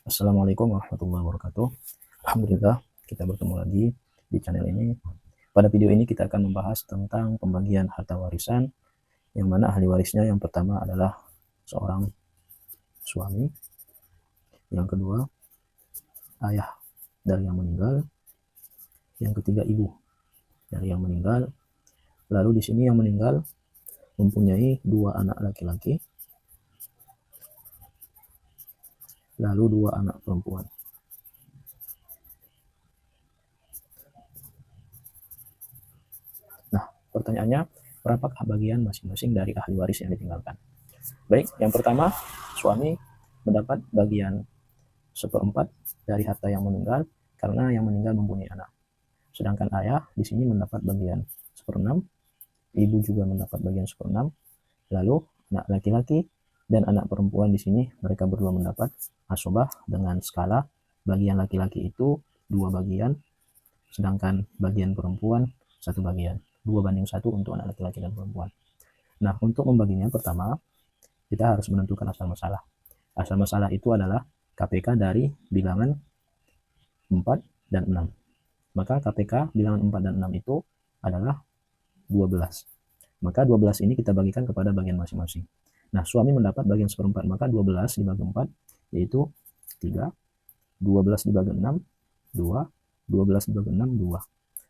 Assalamualaikum warahmatullahi wabarakatuh. Alhamdulillah, kita bertemu lagi di channel ini. Pada video ini kita akan membahas tentang pembagian harta warisan, yang mana ahli warisnya yang pertama adalah seorang suami, yang kedua ayah dari yang meninggal, yang ketiga ibu dari yang meninggal. Lalu di sini yang meninggal mempunyai 2 anak laki-laki, lalu 2 anak perempuan. Nah, pertanyaannya, berapakah bagian masing-masing dari ahli waris yang ditinggalkan? Baik, yang pertama, suami mendapat bagian 1/4 dari harta yang meninggal karena yang meninggal mempunyai anak. Sedangkan ayah di sini mendapat bagian 1/6, ibu juga mendapat bagian 1/6, lalu anak laki-laki dan anak perempuan di sini mereka berdua mendapat asobah dengan skala bagian laki-laki itu 2 bagian, sedangkan bagian perempuan 1 bagian. 2:1 untuk anak laki-laki dan perempuan. Nah, untuk membaginya pertama kita harus menentukan asal masalah. Asal masalah itu adalah KPK dari bilangan 4 dan 6. Maka KPK bilangan 4 dan 6 itu adalah 12. Maka 12 ini kita bagikan kepada bagian masing-masing. Nah, suami mendapat bagian 1/4, maka 12 dibagi 4 yaitu 3, 12 dibagi 6, 2, 12 dibagi 6, 2.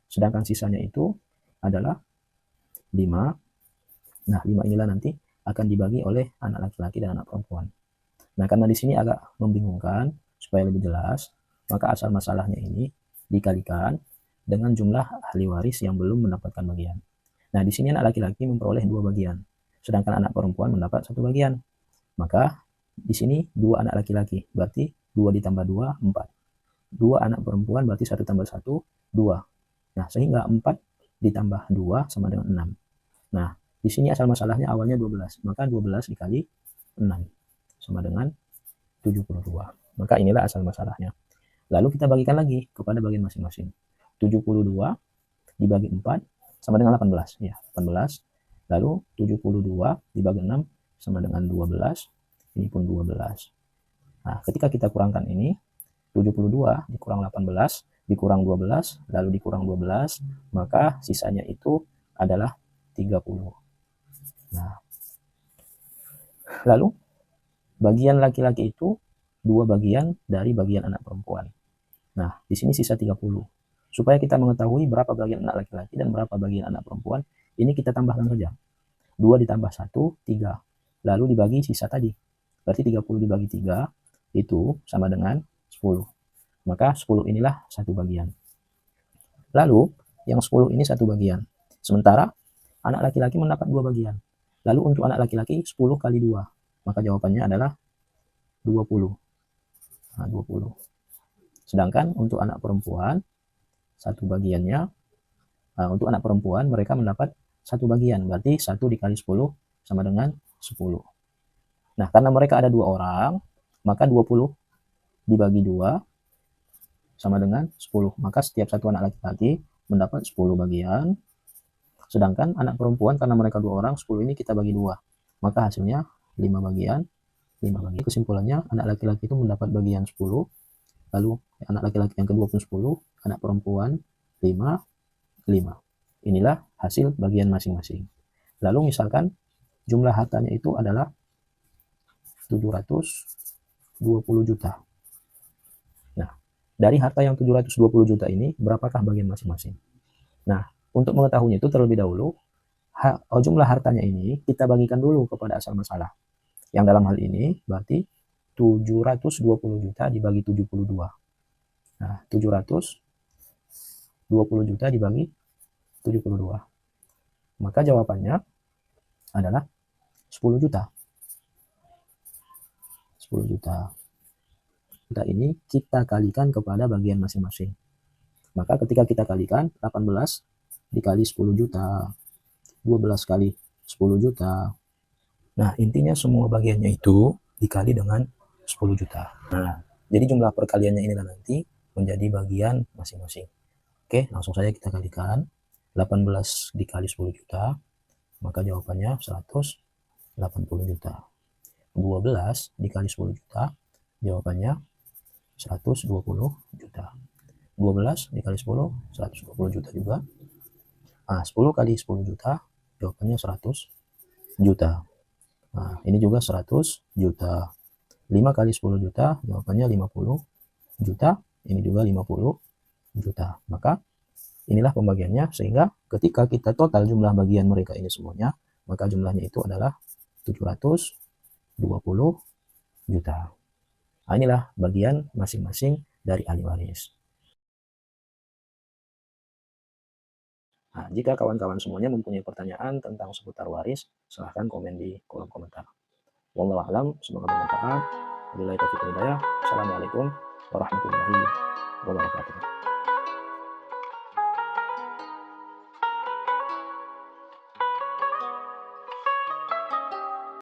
Sedangkan sisanya itu adalah 5. Nah, 5 inilah nanti akan dibagi oleh anak laki-laki dan anak perempuan. Nah, karena di sini agak membingungkan, supaya lebih jelas, maka asal masalahnya ini dikalikan dengan jumlah ahli waris yang belum mendapatkan bagian. Nah, di sini anak laki-laki memperoleh 2 bagian, sedangkan anak perempuan mendapat 1 bagian. Maka di sini 2 anak laki-laki, berarti 2 ditambah 2, 4. 2 anak perempuan berarti 1 tambah 1, 2. Nah, sehingga 4 ditambah 2 sama dengan 6. Nah, di sini asal masalahnya awalnya 12, maka 12 dikali 6 sama dengan 72. Maka inilah asal masalahnya. Lalu kita bagikan lagi kepada bagian masing-masing. 72 dibagi 4 sama dengan 18. Ya, 18. Lalu 72 dibagi 6 sama dengan 12. Ini pun 12. Nah, ketika kita kurangkan ini, 72 dikurang 18, dikurang 12, lalu dikurang 12, maka sisanya itu adalah 30. Nah, lalu bagian laki-laki itu 2 bagian dari bagian anak perempuan. Nah, di sini sisa 30. Supaya kita mengetahui berapa bagian anak laki-laki dan berapa bagian anak perempuan, ini kita tambahkan saja. 2 ditambah 1, 3. Lalu dibagi sisa tadi. Berarti 30 dibagi 3 itu sama dengan 10. Maka 10 inilah 1 bagian. Lalu, yang 10 ini 1 bagian. Sementara, anak laki-laki mendapat 2 bagian. Lalu untuk anak laki-laki 10 kali 2. Maka jawabannya adalah 20. Nah, 20. Sedangkan untuk anak perempuan, 1 bagiannya, untuk anak perempuan mereka mendapat 1 bagian, berarti 1 dikali 10 sama dengan 10. Nah, karena mereka ada 2 orang, maka 20 dibagi 2 sama dengan 10. Maka setiap satu anak laki-laki mendapat 10 bagian. Sedangkan anak perempuan karena mereka 2 orang, 10 ini kita bagi 2. Maka hasilnya 5 bagian. 5 bagian. Kesimpulannya, anak laki-laki itu mendapat bagian 10. Lalu anak laki-laki yang kedua pun 10, anak perempuan 5, 5. Inilah hasil bagian masing-masing. Lalu misalkan jumlah hartanya itu adalah 720 juta. Nah, dari harta yang 720 juta ini, berapakah bagian masing-masing? Nah, untuk mengetahuinya itu terlebih dahulu, jumlah hartanya ini kita bagikan dulu kepada asal masalah. Yang dalam hal ini berarti 720 juta dibagi 72. Nah, 720 juta dibagi 72. Maka jawabannya adalah 10 juta. 10 juta. Juta ini kita kalikan kepada bagian masing-masing. Maka ketika kita kalikan, 18 dikali 10 juta. 12 kali 10 juta. Nah, intinya semua bagiannya itu dikali dengan 10 juta. Nah, jadi jumlah perkaliannya inilah nanti menjadi bagian masing-masing. Oke, langsung saja kita kalikan. 18 dikali 10 juta, maka jawabannya 180 juta. 12 dikali 10 juta, jawabannya 120 juta. 12 dikali 10, 120 juta juga. Nah, 10 kali 10 juta, jawabannya 100 juta. Nah, ini juga 100 juta. 5 kali 10 juta, jawabannya 50 juta. Ini juga 50 juta. Maka inilah pembagiannya, sehingga ketika kita total jumlah bagian mereka ini semuanya, maka jumlahnya itu adalah 720 juta. Nah, inilah bagian masing-masing dari ahli waris. Nah, jika kawan-kawan semuanya mempunyai pertanyaan tentang seputar waris, silahkan komen di kolom komentar. Wallahu a'lam, semoga bermanfaat. Wabillahi taufiq wal hidayah. Assalamualaikum warahmatullahi wabarakatuh.